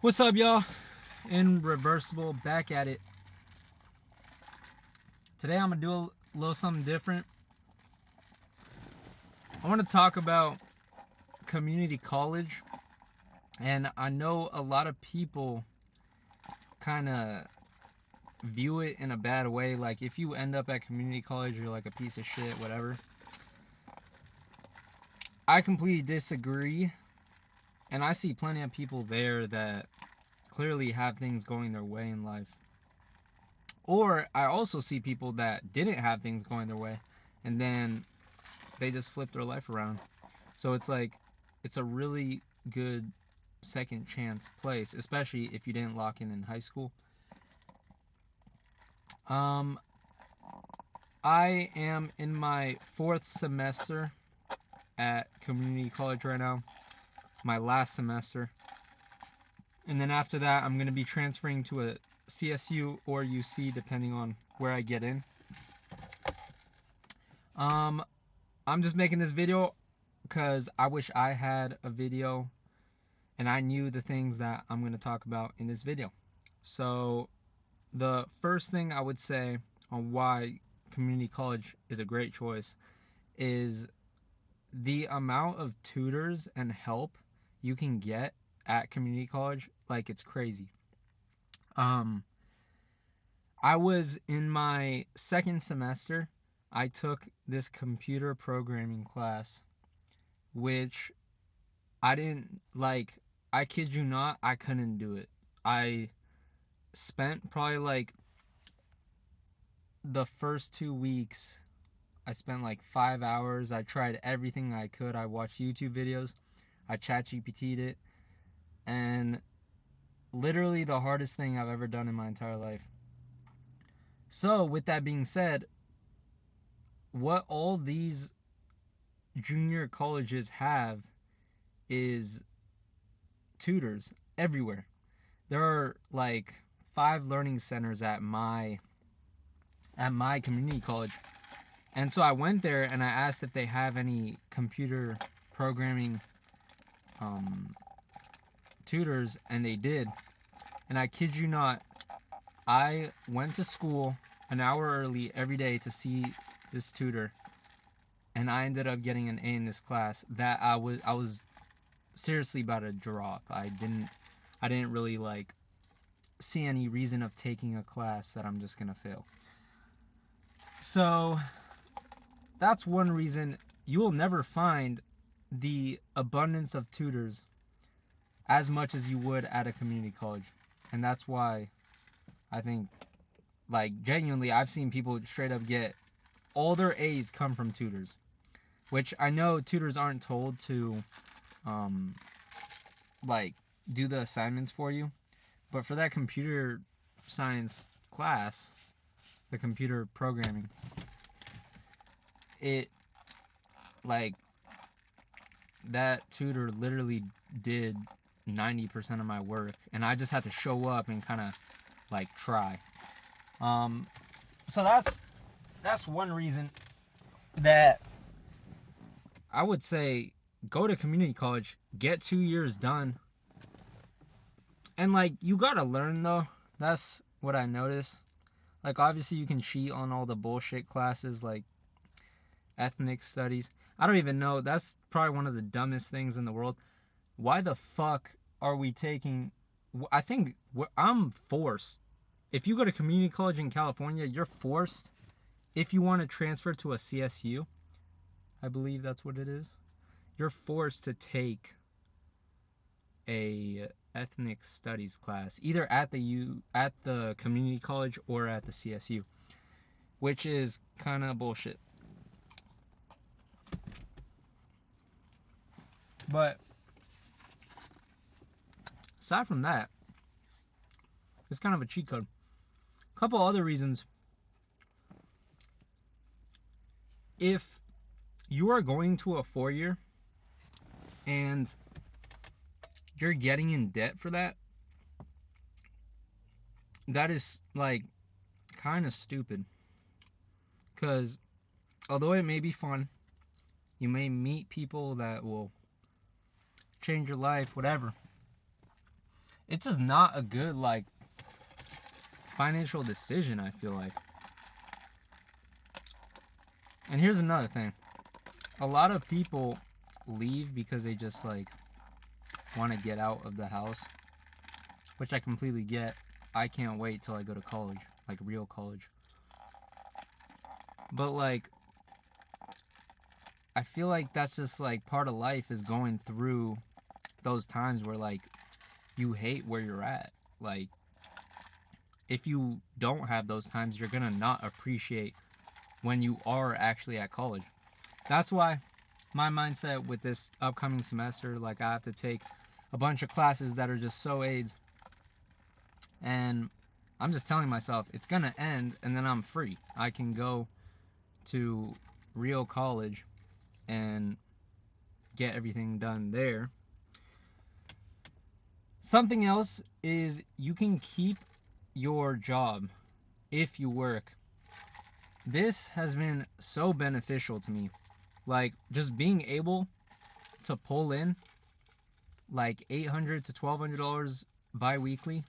What's up, y'all? Irreversible, back at it. Today I'm gonna do a little something different. I want to talk about community college, and I know a lot of people kind of view it in a bad way. Like, if you end up at community college, you're like a piece of shit, whatever. I completely disagree, and I see plenty of people there that clearly have things going their way in life. Or I also see people that didn't have things going their way, and then they just flipped their life around. So it's like, it's a really good second chance place, especially if you didn't lock in high school. I am in my 4th semester at community college right now, my last semester. And then after that, I'm going to be transferring to a CSU or UC, depending on where I get in. I'm just making this video because I wish I had a video and I knew the things that I'm going to talk about in this video. So the first thing I would say on why community college is a great choice is the amount of tutors and help you can get at community college. Like, it's crazy. I was in my 2nd semester. I took this computer programming class, which I didn't like. I kid you not, I couldn't do it. I spent probably like the first 2 weeks, I spent like 5 hours. I tried everything I could. I watched YouTube videos. I ChatGPT'd it. And literally the hardest thing I've ever done in my entire life. So, with that being said, what all these junior colleges have is tutors everywhere. There are like 5 learning centers at my community college. And so I went there and I asked if they have any computer programming tutors, and they did. And I kid you not, I went to school an hour early every day to see this tutor, and I ended up getting an A in this class that I was seriously about to drop. I didn't really like see any reason of taking a class that I'm just gonna fail. So that's one reason you will never find the abundance of tutors as much as you would at a community college. And that's why I think, like, genuinely, I've seen people straight up get all their A's come from tutors. Which I know tutors aren't told to like do the assignments for you, but for that computer science class, the computer programming, it, like, that tutor literally did 90% of my work, and I just had to show up and kind of like try. So that's one reason that I would say go to community college, get 2 years done. And like, you gotta learn though. That's what I noticed. Like, obviously you can cheat on all the bullshit classes like ethnic studies. I don't even know. That's probably one of the dumbest things in the world. Why the fuck are we taking... I think I'm forced. If you go to community college in California, you're forced, if you want to transfer to a CSU, I believe that's what it is, you're forced to take a ethnic studies class, either at the community college or at the CSU, which is kind of bullshit. But aside from that, it's kind of a cheat code. A couple other reasons. If you are going to a 4-year and you're getting in debt for that, that is like kind of stupid. Because although it may be fun, you may meet people that will change your life, whatever, it's just not a good like financial decision, I feel like. And here's another thing. A lot of people leave because they just like want to get out of the house, which I completely get. I can't wait till I go to college, like real college. But like I feel like that's just like part of life, is going through those times where like you hate where you're at. Like if you don't have those times, you're gonna not appreciate when you are actually at college. That's why my mindset with this upcoming semester, like I have to take a bunch of classes that are just so AIDS, and I'm just telling myself it's gonna end and then I'm free. I can go to real college and get everything done there. Something else is you can keep your job if you work. This has been so beneficial to me. Like just being able to pull in like $800 to $1,200 bi-weekly,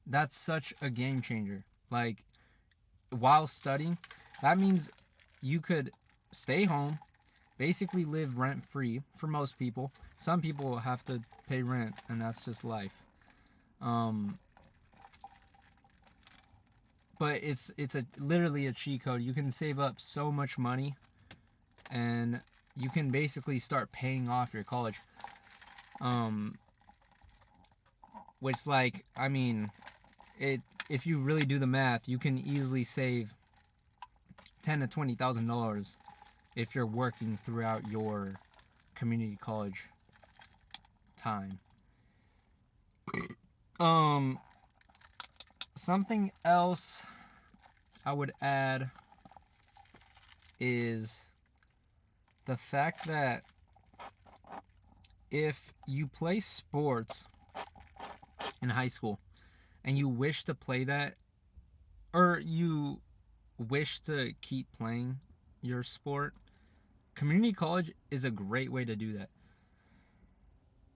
that's such a game changer. Like while studying, that means you could stay home, basically live rent free for most people. Some people have to pay rent, and that's just life. Um, but it's literally a cheat code. You can save up so much money, and you can basically start paying off your college. Which like I mean, it if you really do the math, you can easily save $10,000 to $20,000 if you're working throughout your community college time. Something else I would add is the fact that if you play sports in high school and you wish to play that, or you wish to keep playing your sport, community college is a great way to do that.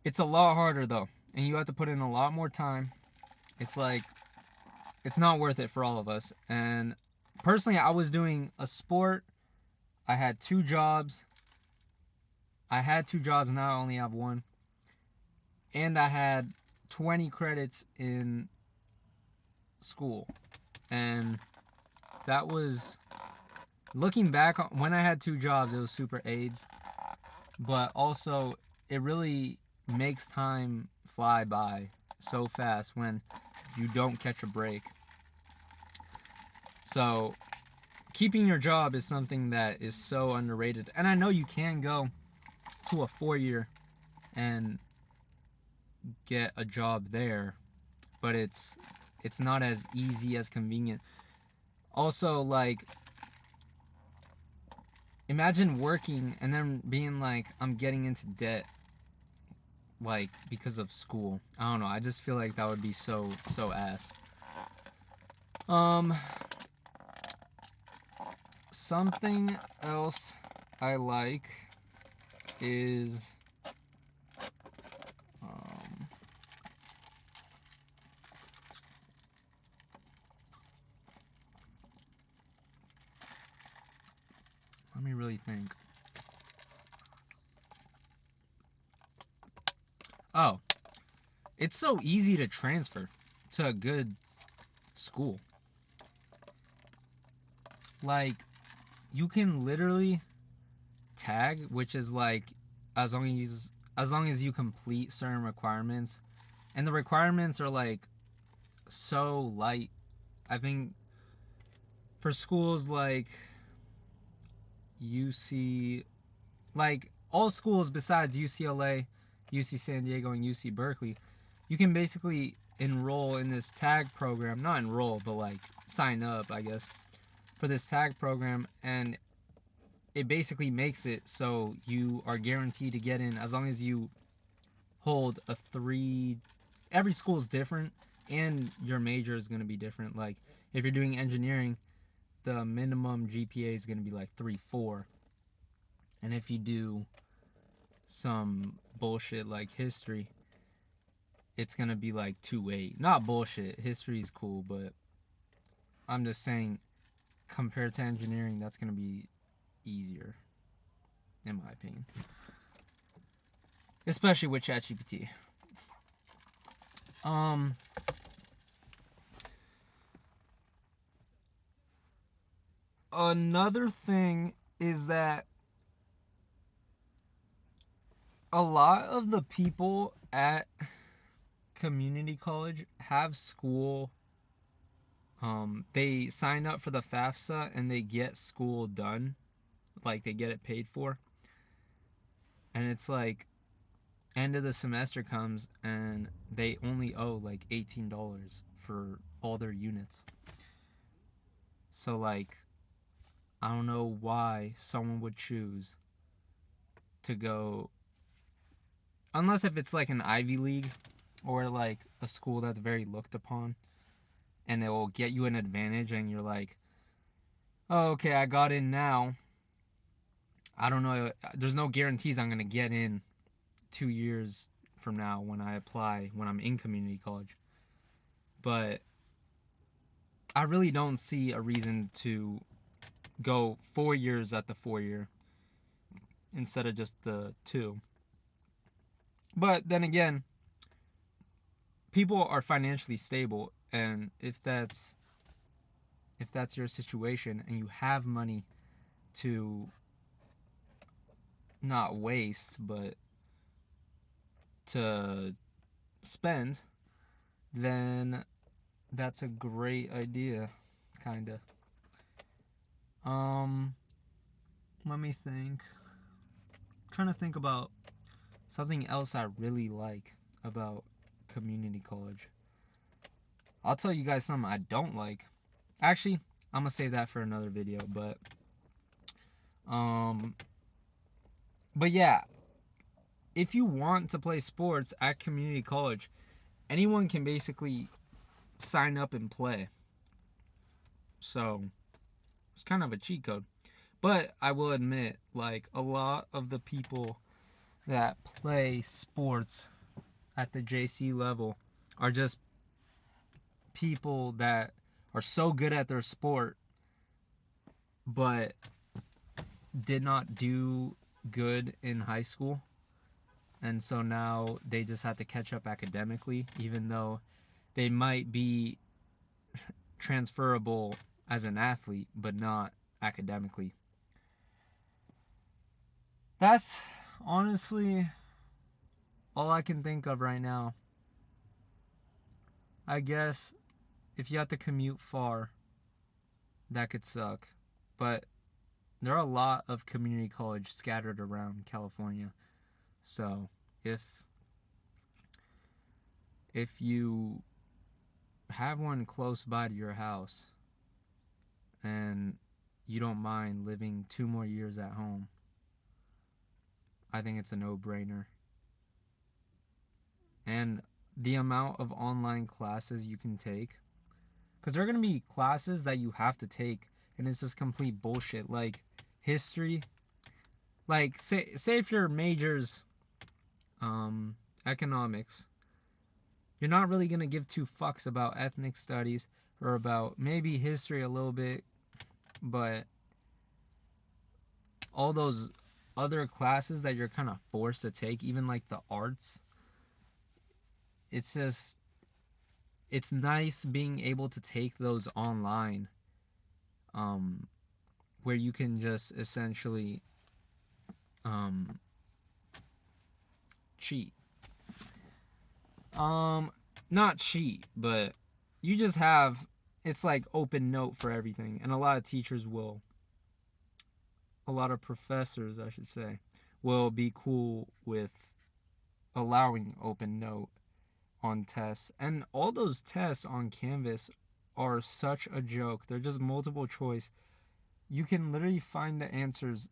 It's a lot harder though, and you have to put in a lot more time. It's like it's not worth it for all of us. And personally, I was doing a sport. I had two jobs. Now I only have one. And I had 20 credits in school. And that was, looking back, when I had two jobs, it was super AIDS. But also, it really makes time fly by so fast when you don't catch a break. So, keeping your job is something that is so underrated. And I know you can go to a 4-year and get a job there, but it's not as easy, as convenient. Also, like imagine working and then being like, I'm getting into debt, like because of school. I don't know, I just feel like that would be so ass. Something else I like is let me really think. Oh, it's so easy to transfer to a good school. Like, you can literally tag, which is like as long as you complete certain requirements, and the requirements are like so light. I think for schools like UC, like all schools besides UCLA, UC San Diego, and UC Berkeley, you can basically enroll in this tag program. Not enroll, but like sign up, I guess, for this tag program, and it basically makes it so you are guaranteed to get in as long as you hold a 3. Every school is different, and your major is going to be different. Like if you're doing engineering, the minimum GPA is going to be like 3.4, and if you do some bullshit like history, it's gonna be like 2.8. Not bullshit. History's cool, but I'm just saying compared to engineering, that's gonna be easier, in my opinion. Especially with ChatGPT. Another thing is that a lot of the people at community college have school. They sign up for the FAFSA and they get school done, like they get it paid for. And it's like end of the semester comes and they only owe like $18 for all their units. So like I don't know why someone would choose to go, unless if it's like an Ivy League or like a school that's very looked upon and it will get you an advantage and you're like, oh, okay, I got in now. I don't know, there's no guarantees I'm going to get in 2 years from now when I apply, when I'm in community college. But I really don't see a reason to go 4 years at the 4 year instead of just the 2. But then again, people are financially stable, and if that's your situation and you have money to not waste but to spend, then that's a great idea, kinda. Let me think. I'm trying to think about something else I really like about community college. I'll tell you guys something I don't like. Actually, I'm gonna save that for another video, but yeah, if you want to play sports at community college, anyone can basically sign up and play. So it's kind of a cheat code. But I will admit, like, a lot of the people that play sports at the JC level are just people that are so good at their sport but did not do good in high school, and so now they just have to catch up academically, even though they might be transferable as an athlete but not academically. That's honestly all I can think of right now. I guess if you have to commute far, that could suck, but there are a lot of community college scattered around California. So if you have one close by to your house and you don't mind living 2 more years at home, I think it's a no-brainer. And the amount of online classes you can take, because there are going to be classes that you have to take and it's just complete bullshit, like history. Like say if your major's economics, you're not really going to give 2 fucks about ethnic studies or about maybe history a little bit, but all those other classes that you're kind of forced to take, even like the arts, it's nice being able to take those online, where you can just essentially cheat. Not cheat, but you just have, it's like open note for everything, and a lot of teachers will, a lot of professors, I should say, will be cool with allowing open note on tests. And all those tests on Canvas are such a joke. They're just multiple choice. You can literally find the answers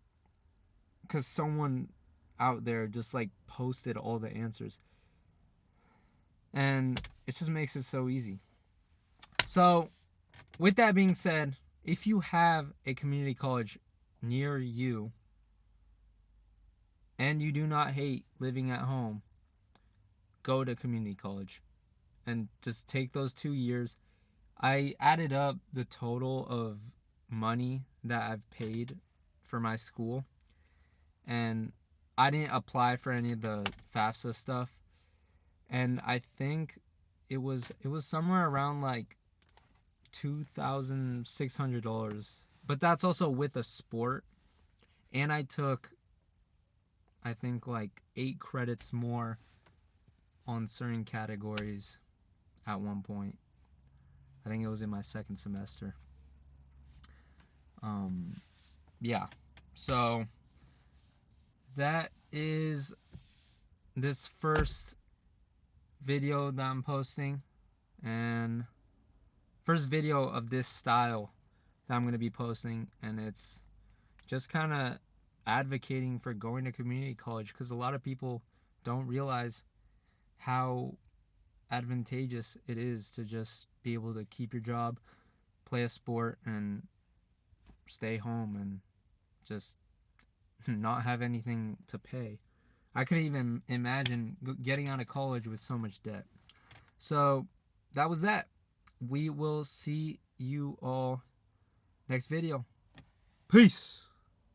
because someone out there just like posted all the answers. And it just makes it so easy. So, with that being said, if you have a community college near you and you do not hate living at home, go to community college and just take those 2 years. I added up the total of money that I've paid for my school, and I didn't apply for any of the FAFSA stuff, and I think it was somewhere around like $2,600. But that's also with a sport, and I took, I think, like 8 credits more on certain categories at one point. I think it was in my second semester. Yeah. So that is this first video that I'm posting, and first video of this style that I'm going to be posting, and it's just kind of advocating for going to community college, because a lot of people don't realize how advantageous it is to just be able to keep your job, play a sport, and stay home and just not have anything to pay. I couldn't even imagine getting out of college with so much debt. So that was that. We will see you all next video. Peace.